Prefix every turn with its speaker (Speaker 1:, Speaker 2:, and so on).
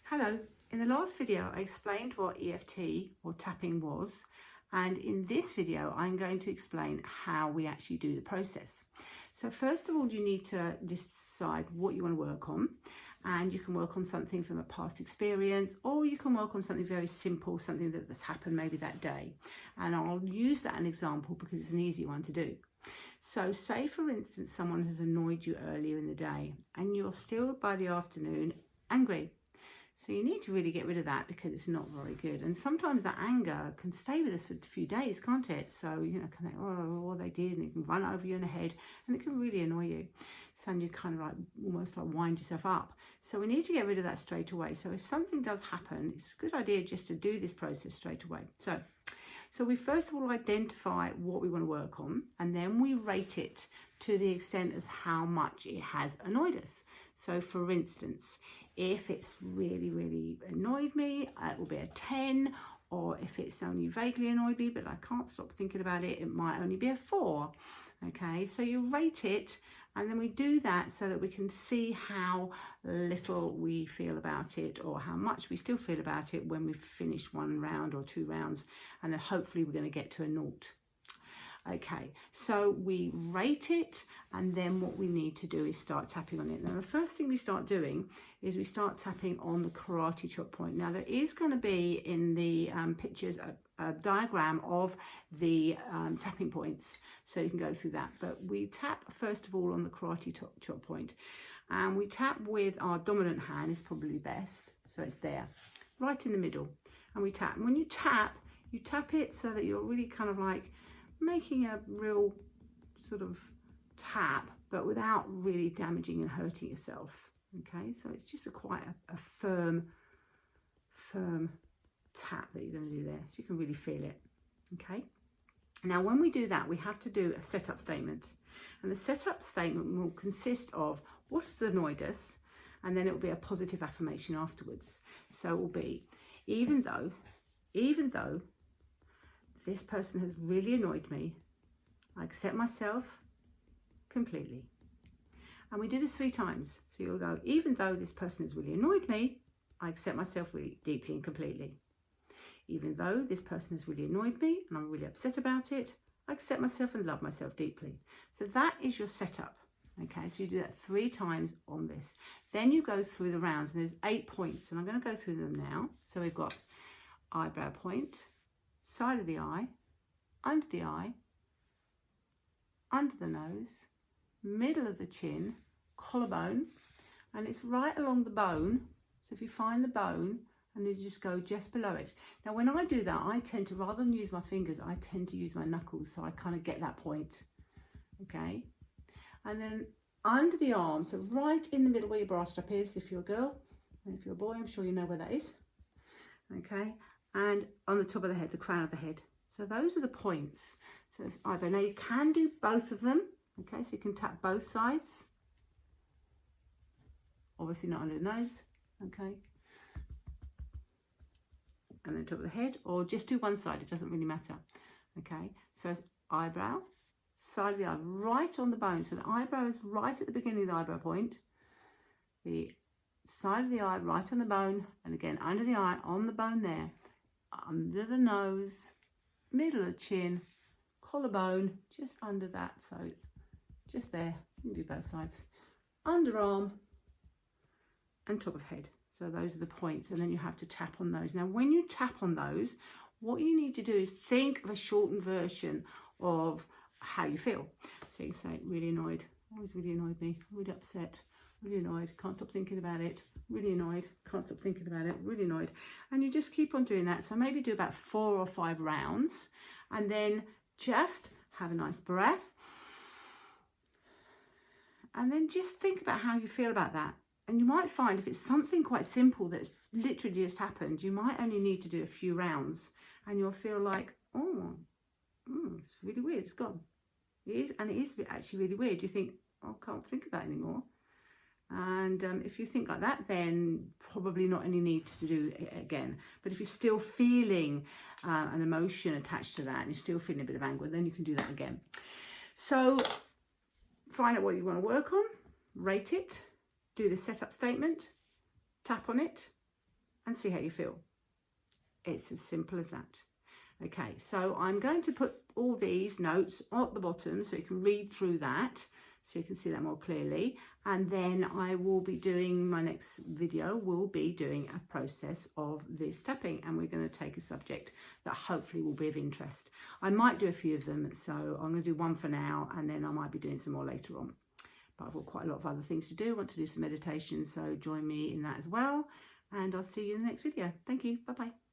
Speaker 1: Hello, in the last video I explained what EFT or tapping was, and in this video I'm going to explain how we actually do the process. So first of all, you need to decide what you want to work on, and you can work on something from a past experience, or you can work on something very simple, something that's happened maybe that day, and I'll use that as an example because it's an easy one to do. So say for instance someone has annoyed you earlier in the day and you're still by the afternoon angry. So you need to really get rid of that because it's not very good. And sometimes that anger can stay with us for a few days, can't it? So, what they did, and it can run over you in the head and it can really annoy you. So you kind of like almost like wind yourself up. So we need to get rid of that straight away. So if something does happen, it's a good idea just to do this process straight away. So we first of all identify what we want to work on, and then we rate it to the extent as how much it has annoyed us. So for instance, if it's really annoyed me, it will be a 10, or if it's only vaguely annoyed me, but I can't stop thinking about it, it might only be a 4. Okay, so you rate it, and then we do that so that we can see how little we feel about it or how much we still feel about it when we've finished 1 round or 2 rounds, and then hopefully we're going to get to a 0. Okay, so we rate it, and then what we need to do is start tapping on it. Now the first thing we start doing is we start tapping on the karate chop point. Now there is going to be in the pictures a diagram of the tapping points, so you can go through that. But we tap first of all on the karate chop point, and we tap with our dominant hand is probably best, so it's there, right in the middle, and we tap. And when you tap it so that you're really kind of like making a real sort of tap, but without really damaging and hurting yourself. Okay, so it's just quite a firm tap that you're going to do there, so you can really feel it. Okay, now when we do that, we have to do a setup statement, and the setup statement will consist of what has annoyed us, and then it will be a positive affirmation afterwards. So it will be, even though this person has really annoyed me, I accept myself completely. And we do this 3 times. So you'll go, even though this person has really annoyed me, I accept myself really deeply and completely. Even though this person has really annoyed me and I'm really upset about it, I accept myself and love myself deeply. So that is your setup. Okay, so you do that 3 times on this. Then you go through the rounds, and there's 8 points, and I'm going to go through them now. So we've got eyebrow point, side of the eye, under the eye, under the nose, middle of the chin, collarbone, and it's right along the bone. So if you find the bone, and then you just go just below it. Now when I do that, I tend to, rather than use my fingers, I tend to use my knuckles, so I kind of get that point. Okay, and then under the arm, so right in the middle where your bra strap is, if you're a girl, and if you're a boy, I'm sure you know where that is. Okay, and on the top of the head, the crown of the head. So those are the points. So it's eyebrow. Now you can do both of them. Okay, so you can tap both sides. Obviously not under the nose. Okay. And then top of the head, or just do one side, it doesn't really matter. Okay, so it's eyebrow, side of the eye, right on the bone. So the eyebrow is right at the beginning of the eyebrow point. The side of the eye right on the bone, and again under the eye on the bone there. Under the nose, middle of the chin, collarbone, just under that, so just there. You can do both sides. Underarm and top of head. So those are the points, and then you have to tap on those. Now when you tap on those, what you need to do is think of a shortened version of how you feel. So you can say, really annoyed, always really annoyed me, really upset, really annoyed, can't stop thinking about it, really annoyed, can't stop thinking about it, really annoyed. And you just keep on doing that. So maybe do about 4 or 5 rounds, and then just have a nice breath, and then just think about how you feel about that. And you might find if it's something quite simple that's literally just happened, you might only need to do a few rounds, and you'll feel like, it's really weird, it's gone. It is, and it is actually really weird. You think, I can't think of that anymore. And if you think like that, then probably not any need to do it again. But if you're still feeling an emotion attached to that, and you're still feeling a bit of anger, then you can do that again. So find out what you want to work on, rate it, do the setup statement, tap on it, and see how you feel. It's as simple as that. Okay, so I'm going to put all these notes at the bottom so you can read through that, so you can see that more clearly. And then I will be doing, my next video will be doing a process of this tapping, and we're going to take a subject that hopefully will be of interest. I might do a few of them, so I'm going to do one for now, and then I might be doing some more later on. But I've got quite a lot of other things to do. I want to do some meditation, so join me in that as well. And I'll see you in the next video. Thank you. Bye-bye.